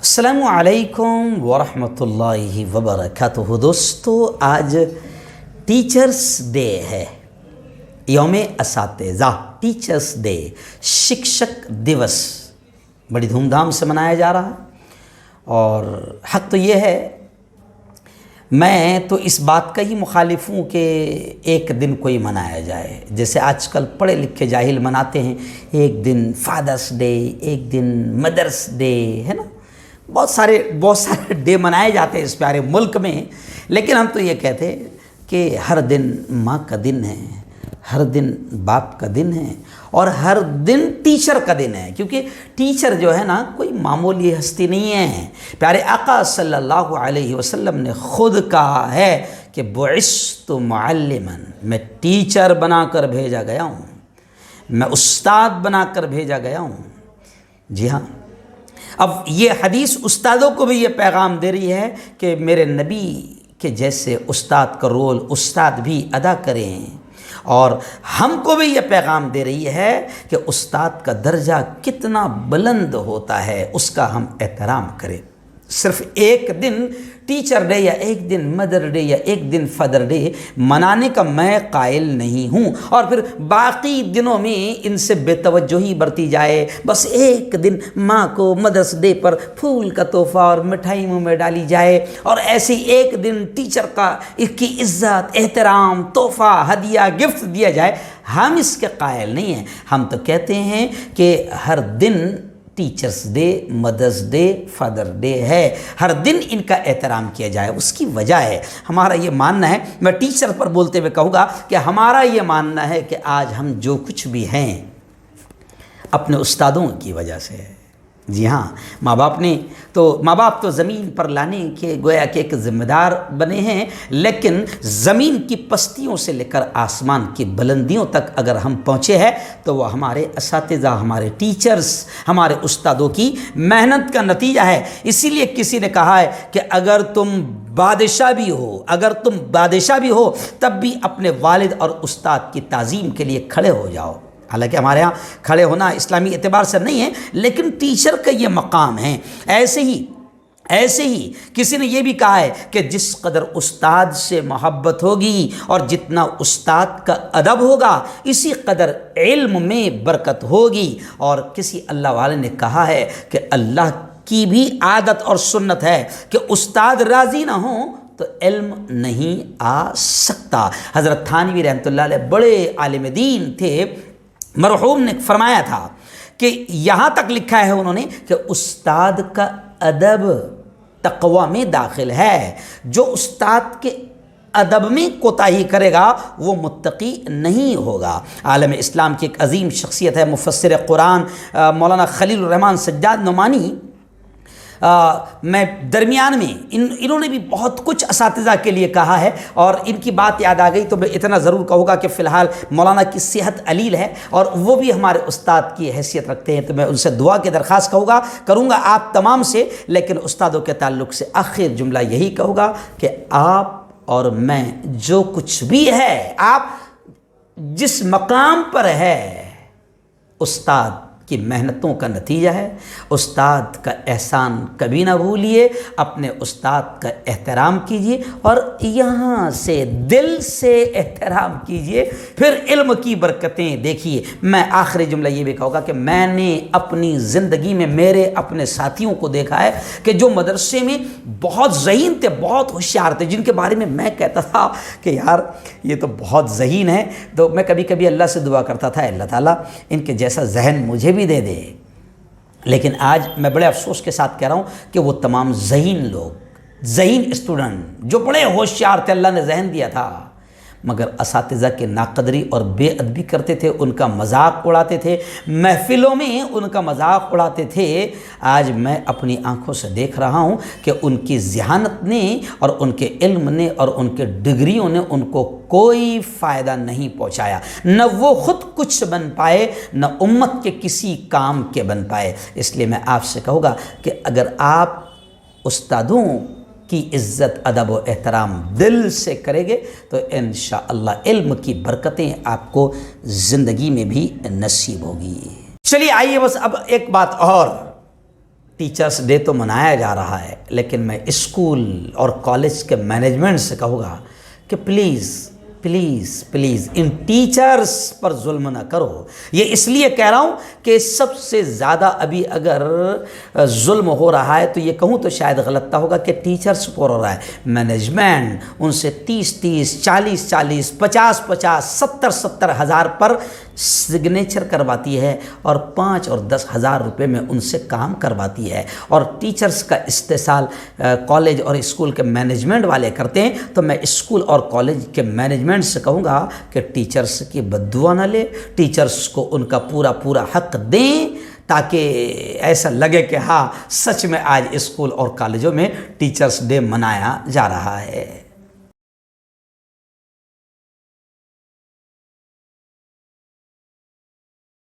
السلام علیکم ورحمۃ اللہ وبرکاتہ۔ دوستو، آج ٹیچرس ڈے ہے، یوم اساتذہ، ٹیچرس ڈے، شکشک دیوس بڑی دھوم دھام سے منایا جا رہا ہے۔ اور حق تو یہ ہے، میں تو اس بات کا ہی مخالف ہوں کہ ایک دن کوئی منایا جائے، جیسے آج کل پڑھے لکھے جاہل مناتے ہیں، ایک دن فادرس ڈے، ایک دن مدرس ڈے، ہے نا، بہت سارے ڈے منائے جاتے ہیں اس پیارے ملک میں۔ لیکن ہم تو یہ کہتے ہیں کہ ہر دن ماں کا دن ہے، ہر دن باپ کا دن ہے، اور ہر دن ٹیچر کا دن ہے، کیونکہ ٹیچر جو ہے نا کوئی معمولی ہستی نہیں ہے۔ پیارے آقا صلی اللہ علیہ وسلم نے خود کہا ہے کہ بعثت معلما، میں ٹیچر بنا کر بھیجا گیا ہوں، میں استاد بنا کر بھیجا گیا ہوں۔ جی ہاں، اب یہ حدیث استادوں کو بھی یہ پیغام دے رہی ہے کہ میرے نبی کے جیسے استاد کا رول استاد بھی ادا کریں، اور ہم کو بھی یہ پیغام دے رہی ہے کہ استاد کا درجہ کتنا بلند ہوتا ہے، اس کا ہم احترام کریں۔ صرف ایک دن ٹیچر ڈے یا ایک دن مدر ڈے یا ایک دن فادر ڈے منانے کا میں قائل نہیں ہوں، اور پھر باقی دنوں میں ان سے بے توجہی برتی جائے، بس ایک دن ماں کو مدرس ڈے پر پھول کا تحفہ اور مٹھائی منہ میں ڈالی جائے، اور ایسے ایک دن ٹیچر کا اس کی عزت، احترام، تحفہ، ہدیہ، گفٹ دیا جائے۔ ہم اس کے قائل نہیں ہیں۔ ہم تو کہتے ہیں کہ ہر دن ٹیچرس ڈے، مدرس ڈے، فادر ڈے ہے، ہر دن ان کا احترام کیا جائے۔ اس کی وجہ ہے، ہمارا یہ ماننا ہے، میں ٹیچر پر بولتے ہوئے کہوں گا کہ ہمارا یہ ماننا ہے کہ آج ہم جو کچھ بھی ہیں اپنے استادوں کی وجہ سے ہے۔ جی ہاں، ماں باپ تو زمین پر لانے کے گویا کہ ایک ذمہ دار بنے ہیں، لیکن زمین کی پستیوں سے لے کر آسمان کی بلندیوں تک اگر ہم پہنچے ہیں تو وہ ہمارے اساتذہ، ہمارے ٹیچرز، ہمارے استادوں کی محنت کا نتیجہ ہے۔ اسی لیے کسی نے کہا ہے کہ اگر تم بادشاہ بھی ہو تب بھی اپنے والد اور استاد کی تعظیم کے لیے کھڑے ہو جاؤ۔ حالانکہ ہمارے ہاں کھڑے ہونا اسلامی اعتبار سے نہیں ہے، لیکن ٹیچر کا یہ مقام ہے۔ ایسے ہی کسی نے یہ بھی کہا ہے کہ جس قدر استاد سے محبت ہوگی اور جتنا استاد کا ادب ہوگا، اسی قدر علم میں برکت ہوگی۔ اور کسی اللہ والے نے کہا ہے کہ اللہ کی بھی عادت اور سنت ہے کہ استاد راضی نہ ہوں تو علم نہیں آ سکتا۔ حضرت تھانوی رحمۃ اللہ علیہ بڑے عالم دین تھے، مرحوم نے فرمایا تھا کہ یہاں تک لکھا ہے انہوں نے کہ استاد کا ادب تقوی میں داخل ہے، جو استاد کے ادب میں کوتاہی کرے گا وہ متقی نہیں ہوگا۔ عالم اسلام کی ایک عظیم شخصیت ہے مفسر قرآن مولانا خلیل الرحمن سجاد نعمانی۔ میں درمیان میں انہوں نے بھی بہت کچھ اساتذہ کے لیے کہا ہے، اور ان کی بات یاد آ گئی تو میں اتنا ضرور کہوں گا کہ فی الحال مولانا کی صحت علیل ہے اور وہ بھی ہمارے استاد کی حیثیت رکھتے ہیں، تو میں ان سے دعا کی درخواست کروں گا آپ تمام سے۔ لیکن استادوں کے تعلق سے آخر جملہ یہی کہوں گا کہ آپ اور میں جو کچھ بھی ہے، آپ جس مقام پر ہے، استاد کی محنتوں کا نتیجہ ہے۔ استاد کا احسان کبھی نہ بھولیے، اپنے استاد کا احترام کیجیے، اور یہاں سے دل سے احترام کیجیے، پھر علم کی برکتیں دیکھیے۔ میں آخری جملہ یہ بھی کہوں گا کہ میں نے اپنی زندگی میں میرے اپنے ساتھیوں کو دیکھا ہے کہ جو مدرسے میں بہت ذہین تھے، بہت ہوشیار تھے، جن کے بارے میں میں کہتا تھا کہ یار یہ تو بہت ذہین ہے، تو میں کبھی کبھی اللہ سے دعا کرتا تھا، اللہ تعالیٰ ان کے جیسا ذہن مجھے بھی دے دے۔ لیکن آج میں بڑے افسوس کے ساتھ کہہ رہا ہوں کہ وہ تمام ذہین اسٹوڈنٹ جو بڑے ہوشیار تھے، اللہ نے ذہن دیا تھا، مگر اساتذہ کے ناقدری اور بے ادبی کرتے تھے، ان کا مذاق اڑاتے تھے، محفلوں میں ان کا مذاق اڑاتے تھے۔ آج میں اپنی آنکھوں سے دیکھ رہا ہوں کہ ان کی ذہانت نے اور ان کے علم نے اور ان کے ڈگریوں نے ان کو کوئی فائدہ نہیں پہنچایا، نہ وہ خود کچھ بن پائے، نہ امت کے کسی کام کے بن پائے۔ اس لیے میں آپ سے کہوں گا کہ اگر آپ استادوں کی عزت، ادب و احترام دل سے کریں گے تو انشاءاللہ علم کی برکتیں آپ کو زندگی میں بھی نصیب ہوگی۔ چلیے آئیے بس اب ایک بات اور ٹیچرس ڈے تو منایا جا رہا ہے، لیکن میں اسکول اور کالج کے مینجمنٹ سے کہوں گا کہ please please please in teachers پر ظلم نہ کرو۔ یہ اس لیے کہہ رہا ہوں کہ سب سے زیادہ ابھی اگر ظلم ہو رہا ہے تو یہ کہوں تو شاید غلط ہوگا کہ ٹیچرس پر ہو رہا ہے، مینجمنٹ ان سے 30 40 40 50 50 70 ہزار پر سگنیچر کرواتی ہے اور 5 اور 10 ہزار روپے میں ان سے کام کرواتی ہے، اور ٹیچرس کا استحصال کالج اور اسکول کے مینجمنٹ والے کرتے ہیں۔ تو میں اسکول اور کالج کے مینجمنٹ سے کہوں گا کہ ٹیچرس کی بد دعا نہ لے، ٹیچرس کو ان کا پورا حق دیں، تاکہ ایسا لگے کہ ہاں سچ میں آج اسکول اور کالجوں میں ٹیچرس ڈے منایا جا رہا ہے۔